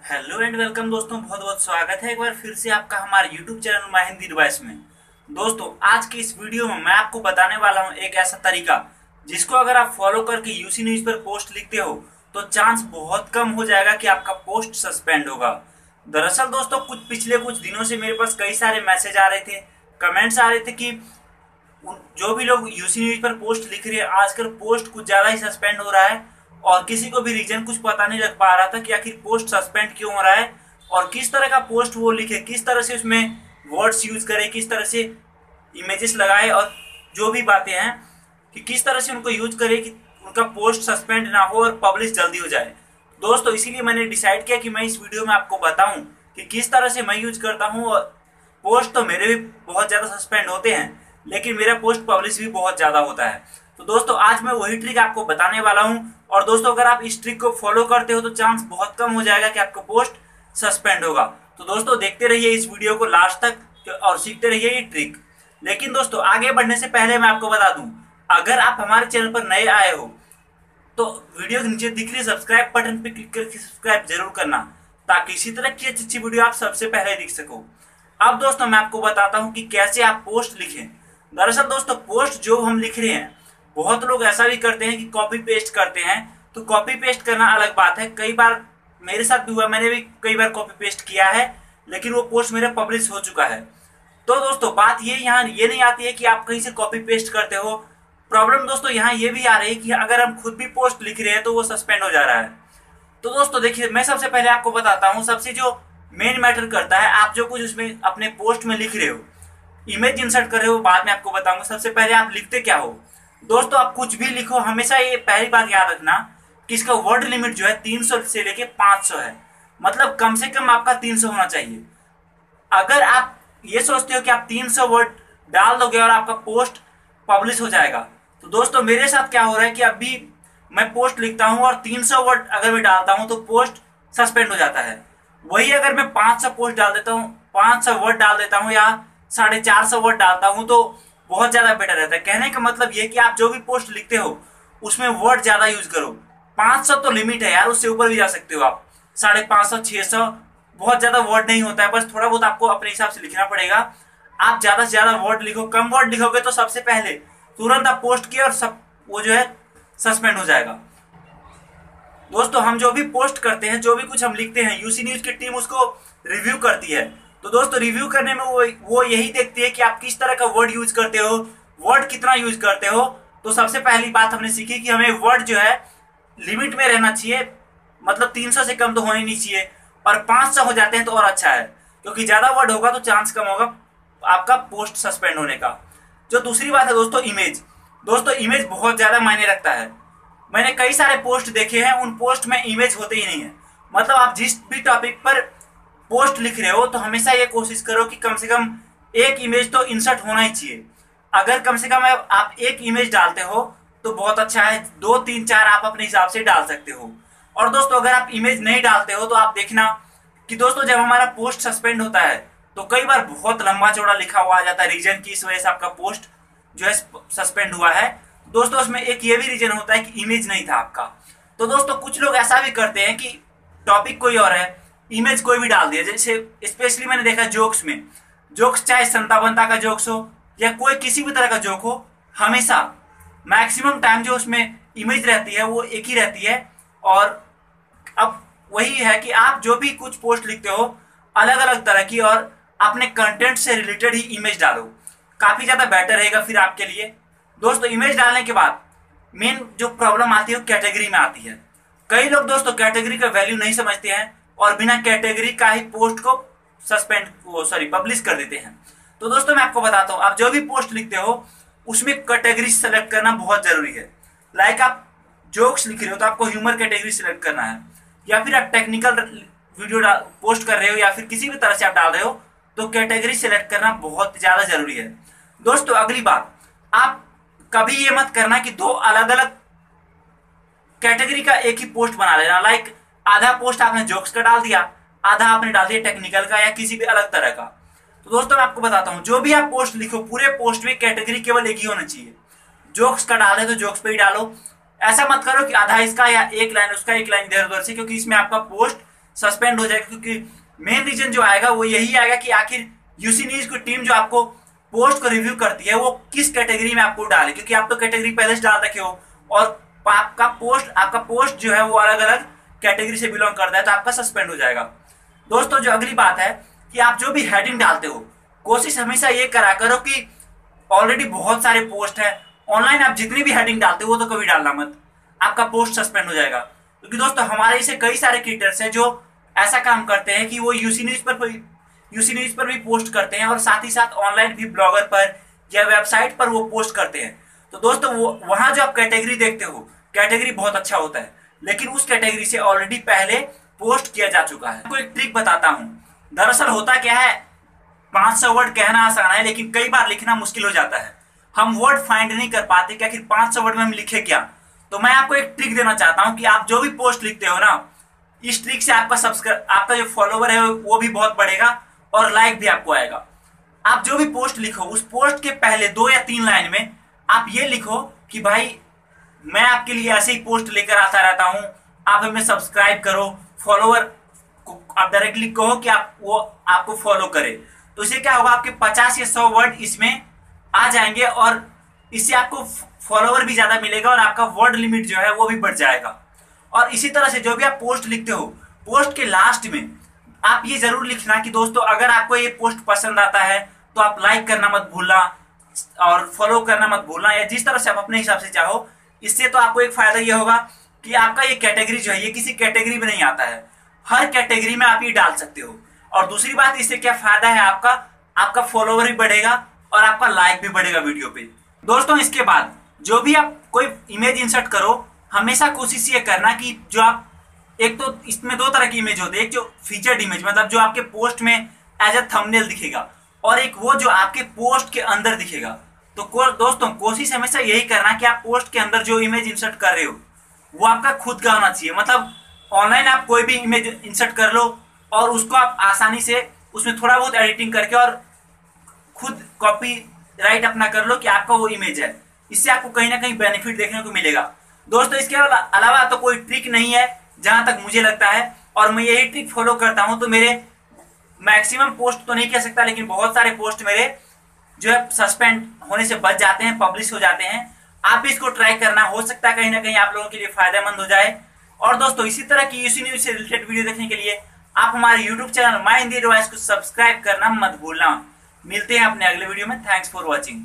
Hello and welcome दोस्तों, बहुत बहुत स्वागत है एक बार फिर से आपका हमारे YouTube channel my Hindi revise में। दोस्तों आज की इस वीडियो में मैं आपको बताने वाला हूं एक ऐसा तरीका जिसको अगर आप फॉलो करके यूसी न्यूज पर पोस्ट लिखते हो तो चांस बहुत कम हो जाएगा कि आपका पोस्ट सस्पेंड होगा। दरअसल दोस्तों पिछले कुछ दिनों से मेरे पास कई सारे मैसेज आ रहे थे, कमेंट्स आ रहे थे कि जो भी लोग यूसी न्यूज पर पोस्ट लिख रहे हैं आजकल पोस्ट कुछ ज्यादा ही सस्पेंड हो रहा है और किसी को भी रीजन कुछ पता नहीं लग पा रहा था कि आखिर पोस्ट सस्पेंड क्यों हो रहा है और किस तरह का पोस्ट वो लिखे, किस तरह से उसमें वर्ड्स यूज करे, किस तरह से इमेजेस लगाए और जो भी बातें हैं कि किस तरह से उनको यूज करे कि उनका पोस्ट सस्पेंड ना हो और पब्लिश जल्दी हो जाए। दोस्तों इसीलिए मैंने डिसाइड किया कि मैं इस वीडियो में आपको बताऊं कि किस तरह से मैं यूज करता हूं। और पोस्ट तो मेरे भी बहुत ज्यादा सस्पेंड होते हैं लेकिन मेरा पोस्ट पब्लिश भी बहुत ज्यादा होता है। तो दोस्तों आज मैं वही ट्रिक आपको बताने वाला हूं और दोस्तों अगर आप इस ट्रिक को फॉलो करते हो तो चांस बहुत कम हो जाएगा कि आपका पोस्ट सस्पेंड होगा। तो दोस्तों देखते रहिए इस वीडियो को लास्ट तक और सीखते रहिए ये ट्रिक। लेकिन दोस्तों आगे बढ़ने से पहले मैं आपको बता दूं, अगर आप हमारे चैनल पर नए आए हो तो वीडियो के नीचे दिख रही सब्सक्राइब बटन पर क्लिक करके सब्सक्राइब जरूर करना ताकि इसी तरह की अच्छी वीडियो आप सबसे पहले देख सको। अब दोस्तों मैं आपको बताता हूं कि कैसे आप पोस्ट लिखें। दरअसल दोस्तों पोस्ट जो हम लिख रहे हैं बहुत लोग ऐसा भी करते हैं कि कॉपी पेस्ट करते हैं। तो कॉपी पेस्ट करना अलग बात है, कई बार मेरे साथ भी हुआ, मैंने भी कई बार कॉपी पेस्ट किया है लेकिन वो पोस्ट मेरा पब्लिश हो चुका है। तो दोस्तों बात ये यहाँ ये नहीं आती है कि आप कहीं से कॉपी पेस्ट करते हो, प्रॉब्लम दोस्तों यहाँ ये भी आ रही है कि अगर हम खुद भी पोस्ट लिख रहे हैं तो वो सस्पेंड हो जा रहा है। तो दोस्तों देखिए मैं सबसे पहले आपको बताता हूँ, सबसे जो मेन मैटर करता है आप जो कुछ उसमें अपने पोस्ट में लिख रहे हो, इमेज इंसर्ट कर रहे हो, बाद में आपको बताऊंगा। सबसे पहले आप लिखते क्या हो। दोस्तों आप कुछ भी लिखो हमेशा ये पहली बात याद रखना कि इसका वर्ड लिमिट जो है 300 से लेके 500 है, मतलब कम से कम आपका 300 होना चाहिए। अगर आप ये सोचते हो कि आप 300 वर्ड डाल दोगे और आपका पोस्ट पब्लिश हो जाएगा, तो दोस्तों मेरे साथ क्या हो रहा है कि अभी मैं पोस्ट लिखता हूं और 300 वर्ड अगर मैं डालता हूं तो पोस्ट सस्पेंड हो जाता है। वही अगर मैं 500 पोस्ट डाल देता हूं, 500 वर्ड डाल देता हूं या 450 वर्ड डालता हूं तो बहुत ज्यादा बेटर रहता है। कहने का मतलब ये कि आप जो भी पोस्ट लिखते हो उसमें वर्ड ज्यादा यूज करो। 500 तो लिमिट है यार, उससे ऊपर भी जा सकते हो आप, 550 600 बहुत ज्यादा वर्ड नहीं होता है, बस थोड़ा बहुत आपको अपने हिसाब से लिखना पड़ेगा। आप ज्यादा से ज्यादा वर्ड लिखो, कम वर्ड लिखोगे तो सबसे पहले तुरंत आप पोस्ट किए और सब वो जो है सस्पेंड हो जाएगा। दोस्तों हम जो भी पोस्ट करते हैं, जो भी कुछ हम लिखते हैं, यूसी न्यूज की टीम उसको रिव्यू करती है। तो दोस्तों रिव्यू करने में वो यही देखती है कि आप किस तरह का वर्ड यूज करते हो, वर्ड कितना यूज करते हो। तो सबसे पहली बात हमने सीखी कि हमें वर्ड जो है लिमिट में रहना चाहिए, मतलब 300 से कम तो होने नहीं चाहिए, और 500 हो जाते हैं तो और अच्छा है क्योंकि ज्यादा वर्ड होगा तो चांस कम होगा आपका पोस्ट सस्पेंड होने का। जो दूसरी बात है दोस्तों इमेज, दोस्तों इमेज बहुत ज्यादा मायने रखता है। मैंने कई सारे पोस्ट देखे हैं, उन पोस्ट में इमेज होते ही नहीं है। मतलब आप जिस भी टॉपिक पर पोस्ट लिख रहे हो तो हमेशा ये कोशिश करो कि कम से कम एक इमेज तो इंसर्ट होना ही चाहिए। अगर कम से कम आप एक इमेज डालते हो तो बहुत अच्छा है, 2 3 4 आप अपने हिसाब से डाल सकते हो। और दोस्तों अगर आप इमेज नहीं डालते हो तो आप देखना कि दोस्तों जब हमारा पोस्ट सस्पेंड होता है तो कई बार बहुत लंबा चौड़ा लिखा हुआ आ जाता है रीजन की इस वजह से आपका पोस्ट जो है सस्पेंड हुआ है। दोस्तों उसमें एक ये भी रीजन होता है कि इमेज नहीं था आपका। तो दोस्तों कुछ लोग ऐसा भी करते हैं कि टॉपिक कोई और है, इमेज कोई भी डाल दिया। जैसे स्पेशली मैंने देखा जोक्स में, जोक्स चाहे संता बनता का जोक्स हो या कोई किसी भी तरह का जोक हो, हमेशा मैक्सिमम टाइम जो उसमें इमेज रहती है वो एक ही रहती है। और अब वही है कि आप जो भी कुछ पोस्ट लिखते हो अलग अलग तरह की और अपने कंटेंट से रिलेटेड ही इमेज डालो, काफी ज्यादा बेटर रहेगा फिर आपके लिए। दोस्तों इमेज डालने के बाद मेन जो प्रॉब्लम आती है वो कैटेगरी में आती है। कई लोग दोस्तों कैटेगरी का वैल्यू नहीं समझते हैं और बिना कैटेगरी का ही पोस्ट को पब्लिश कर देते हैं। तो दोस्तों मैं आपको बताता हूँ, आप जो भी पोस्ट लिखते हो उसमें कैटेगरी सेलेक्ट करना बहुत जरूरी है। लाइक आप जोक्स लिख रहे हो तो आपको ह्यूमर कैटेगरी सेलेक्ट करना है, या फिर आप टेक्निकल वीडियो पोस्ट कर रहे हो या फिर किसी भी तरह से आप डाल रहे हो तो कैटेगरी सेलेक्ट करना बहुत ज्यादा जरूरी है। दोस्तों अगली बात, आप कभी ये मत करना कि 2 अलग अलग कैटेगरी का एक ही पोस्ट बना लेना। लाइक आधा पोस्ट आपने जोक्स का डाल दिया, आधा आपने डाल दिया टेक्निकल का या किसी भी अलग तरह का। तो दोस्तों मैं आपको बताता हूं, जो भी आप पोस्ट लिखो पूरे पोस्ट में कैटेगरी केवल एक ही होना चाहिए। जोक्स का डाले तो जोक्स पे ही डालो, ऐसा मत करो कि आधा इसका या एक लाइन उसका, एक लाइन इधर उधर से, क्योंकि इसमें आपका पोस्ट सस्पेंड हो जाएगा, क्योंकि मेन रीजन जो आएगा वो यही आएगा कि आखिर यूसी न्यूज की टीम जो आपको पोस्ट को रिव्यू करती है वो किस कैटेगरी में आपको डाले, क्योंकि आप तो कैटेगरी पहले से डाल रखे हो और आपका पोस्ट जो है वो अलग अलग कैटेगरी से बिलोंग करता है, तो आपका सस्पेंड हो जाएगा। दोस्तों जो अगली बात है कि आप जो भी हेडिंग डालते हो कोशिश हमेशा ये करा करो कि ऑलरेडी बहुत सारे पोस्ट है ऑनलाइन, आप जितनी भी हेडिंग डालते हो वो तो कभी डालना मत, आपका पोस्ट सस्पेंड हो जाएगा। क्योंकि दोस्तों हमारे इसे कई सारे क्रिएटर्स हैं जो ऐसा काम करते हैं कि वो यूसी न्यूज पर भी पोस्ट करते हैं और साथ ही साथ ऑनलाइन भी ब्लॉगर पर या वेबसाइट पर वो पोस्ट करते हैं। तो दोस्तों वो वहां जो आप कैटेगरी देखते हो कैटेगरी बहुत अच्छा होता है, लेकिन उस कैटेगरी से ऑलरेडी पहले पोस्ट किया जा चुका है। आपको एक ट्रिक बताता हूं। दरअसल होता क्या है, 500 वर्ड कहना आसान है लेकिन कई बार लिखना मुश्किल हो जाता है, हम वर्ड फाइंड नहीं कर पाते कि आखिर 500 वर्ड में हम लिखे क्या। तो मैं आपको एक ट्रिक देना चाहता हूं कि आप जो भी पोस्ट लिखते हो ना, इस ट्रिक से आपका जो फॉलोवर है वो भी बहुत बढ़ेगा और लाइक भी आपको आएगा। आप जो भी पोस्ट लिखो उस पोस्ट के पहले 2 या 3 लाइन में आप ये लिखो कि भाई मैं आपके लिए ऐसे ही पोस्ट लेकर आता रहता हूं, आप हमें सब्सक्राइब करो, फॉलोवर को आप डायरेक्टली कहो कि वो आपको फॉलो करे। तो इससे क्या होगा, आपके 50 या 100 वर्ड इसमें आ जाएंगे और इससे आपको फॉलोवर भी ज्यादा मिलेगा और आपका वर्ड लिमिट जो है वो भी बढ़ जाएगा। और इसी तरह से जो भी आप पोस्ट लिखते हो पोस्ट के लास्ट में आप ये जरूर लिखना कि दोस्तों अगर आपको ये पोस्ट पसंद आता है तो आप लाइक करना मत भूलना और फॉलो करना मत भूलना, या जिस तरह से आप अपने हिसाब से चाहो। इससे तो आपको एक फायदा ये होगा कि आपका ये कैटेगरी जो है ये किसी कैटेगरी में नहीं आता है, हर कैटेगरी में आप ये डाल सकते हो। और दूसरी बात इससे क्या फायदा है, आपका फॉलोवर भी बढ़ेगा और आपका लाइक भी बढ़ेगा वीडियो पे। दोस्तों इसके बाद जो भी आप कोई इमेज इंसर्ट करो हमेशा कोशिश ये करना कि जो आप, एक तो इसमें 2 तरह की इमेज होती है, एक जो फीचर्ड इमेज मतलब जो आपके पोस्ट में एज ए थंबनेल दिखेगा और एक वो जो आपके पोस्ट के अंदर दिखेगा। तो दोस्तों कोशिश हमेशा यही करना कि आप पोस्ट के अंदर जो इमेज इंसर्ट कर रहे हो वो आपका खुद का होना चाहिए। मतलब ऑनलाइन आप कोई भी इमेज इंसर्ट कर लो और उसको आप आसानी से उसमें थोड़ा बहुत एडिटिंग करके और खुद कॉपी राइट अपना कर लो कि आपका वो इमेज है। इससे आपको कहीं ना कहीं बेनिफिट देखने को मिलेगा। दोस्तों इसके अलावा तो कोई ट्रिक नहीं है जहां तक मुझे लगता है, और मैं यही ट्रिक फॉलो करता हूं। तो मेरे मैक्सिमम पोस्ट तो नहीं कह सकता लेकिन बहुत सारे पोस्ट मेरे जो है सस्पेंड होने से बच जाते हैं, पब्लिश हो जाते हैं। आप भी इसको ट्राई करना, हो सकता है कहीं ना कहीं आप लोगों के लिए फायदेमंद हो जाए। और दोस्तों इसी तरह की यूसी न्यूज से रिलेटेड वीडियो देखने के लिए आप हमारे YouTube channel my Hindi advice को सब्सक्राइब करना मत भूलना। मिलते हैं अपने अगले वीडियो में। Thanks for watching.